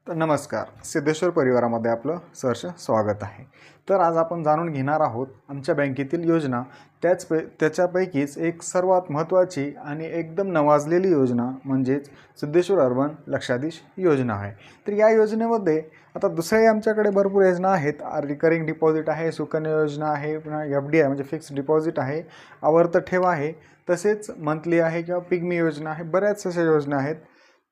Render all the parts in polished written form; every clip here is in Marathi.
तर नमस्कार, सिद्धेश्वर परिवारामध्ये आपलं सहर्ष स्वागत आहे। तर आज आपण जाणून घेणार आहोत आमच्या बँकेतील योजना, त्याच्यापैकीच एक सर्वात महत्त्वाची आणि एकदम नावाजलेली योजना म्हणजेच सिद्धेश्वर अर्बन लक्षाधीश योजना आहे। तर या योजनेमध्ये आता दुसऱ्याही आमच्याकडे भरपूर योजना आहेत। रिकरिंग डिपॉझिट आहे, सुकन्या योजना आहे, पुन्हा एफ डी आहे म्हणजे फिक्स्ड डिपॉझिट आहे, आवर्त ठेव आहे, तसेच मंथली आहे किंवा पिग्मी योजना आहे, बऱ्याच अशा योजना आहेत।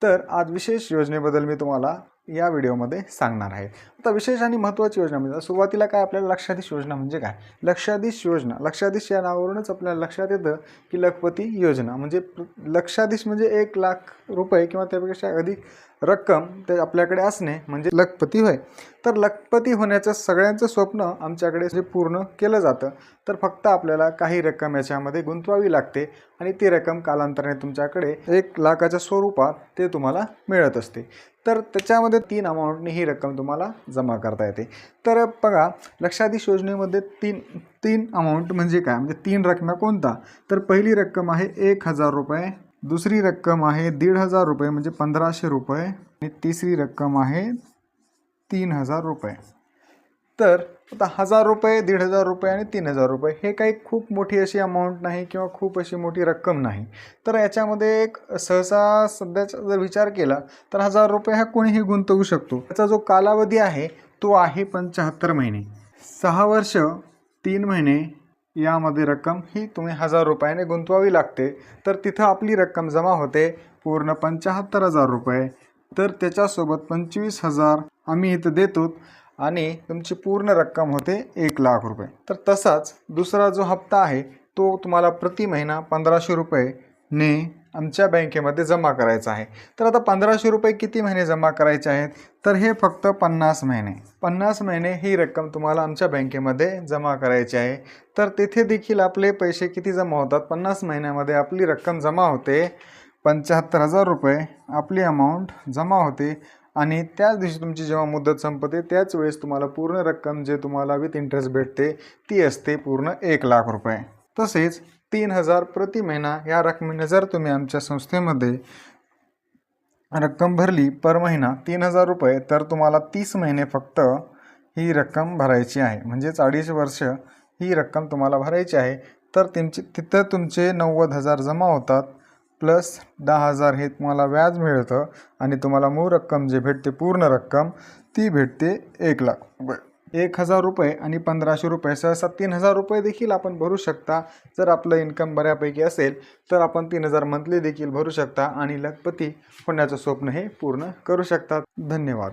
तर आज विशेष योजनेबद्दल मी तुम्हाला या व्हिडिओमध्ये सांगणार आहे। आता विशेष आणि महत्त्वाची योजना म्हणजे सुरुवातीला काय आपल्याला लक्षाधीश योजना म्हणजे काय? लक्षाधीश योजना, लक्षाधीश या नावावरूनच आपल्याला लक्षात येतं की लखपती योजना म्हणजे लक्षाधीश म्हणजे 1,00,000 रुपये किंवा त्यापेक्षा अधिक रक्कम ते आपल्याकडे असणे म्हणजे लखपती होय। तर लखपती होण्याचं सगळ्यांचं स्वप्न आमच्याकडे जे पूर्ण केलं जातं, तर फक्त आपल्याला काही रक्कम याच्यामध्ये गुंतवावी लागते आणि ती रक्कम कालांतराने तुमच्याकडे 1,00,000च्या स्वरूपात ते तुम्हाला मिळत असते। तर त्याच्यामध्ये 3 अमाऊंटने ही रक्कम तुम्हाला जमा करता येते। तर बघा, लक्षाधीश योजनेमध्ये तीन अमाऊंट म्हणजे काय, म्हणजे 3 रकमा कोणता? तर पहिली रक्कम आहे 1,000 रुपये, दुसरी रक्कम आहे 1,500 रुपये म्हणजे 1,500 रुपये आणि तिसरी रक्कम आहे 3,000 रुपये। तर आता 1,000 रुपये, 1,500 रुपये आणि 3,000 रुपये हे काही खूप मोठी अशी अमाऊंट नाही किंवा खूप अशी मोठी रक्कम नाही। तर याच्यामध्ये एक सहसा सध्याचा जर विचार केला तर 1,000 रुपये हा कोणीही गुंतवू शकतो। त्याचा जो कालावधी आहे तो आहे 75 महिने, 6 वर्ष 3 महिने यामध्ये रक्कम ही तुम्ही 1,000 रुपयाने गुंतवावी लागते। तर तिथं आपली रक्कम जमा होते पूर्ण 75,000 रुपये। तर त्याच्यासोबत 25,000 आम्ही इथं देतो आणि तुमची पूर्ण रक्कम होते 1,00,000 रुपये। तर तसाच दुसरा जो हप्ता आहे तो तुम्हाला प्रति महिना 1,500 रुपये आमच्या बँकेमध्ये जमा करायचा आहे। तर आता 1,500 रुपये किती महिने जमा करायचे आहेत? तर हे फक्त 50 महिने, 50 महिने ही रक्कम तुम्हाला आमच्या बँकेमध्ये जमा करायची आहे। तर तिथे देखील आपले पैसे किती जमा होतात? 50 महिन्यामध्ये आपली रक्कम जमा होते 75,000 रुपये आपली अमाऊंट जमा होते आणि त्याच दिवशी तुमची जेव्हा मुदत संपते त्याच वेळेस तुम्हाला पूर्ण रक्कम जे तुम्हाला विथ इंटरेस्ट भेटते ती असते पूर्ण 1,00,000 रुपये। तसेच 3,000 प्रति महिना या रकमेने जर तुम्ही आमच्या संस्थेमध्ये रक्कम भरली पर महिना 3,000 रुपये, तर तुम्हाला 30 महिने फक्त ही रक्कम भरायची आहे, म्हणजेच 2.5 वर्ष ही रक्कम तुम्हाला भरायची आहे। तर तिथं तुमचे 90,000 जमा होतात प्लस 10,000 हे तुम्हाला व्याज मिळतं आणि तुम्हाला मूळ रक्कम जे भेटते पूर्ण रक्कम ती भेटते 1,00,000 रुपये। 1,000 रुपये आणि 1,500 रुपये सहसा 3,000 रुपये देखील आपण भरू शकता। जर आपलं इन्कम बऱ्यापैकी असेल तर आपण 3,000 मंथली देखील भरू शकता आणि लखपती होण्याचं स्वप्न हे पूर्ण करू शकतात। धन्यवाद।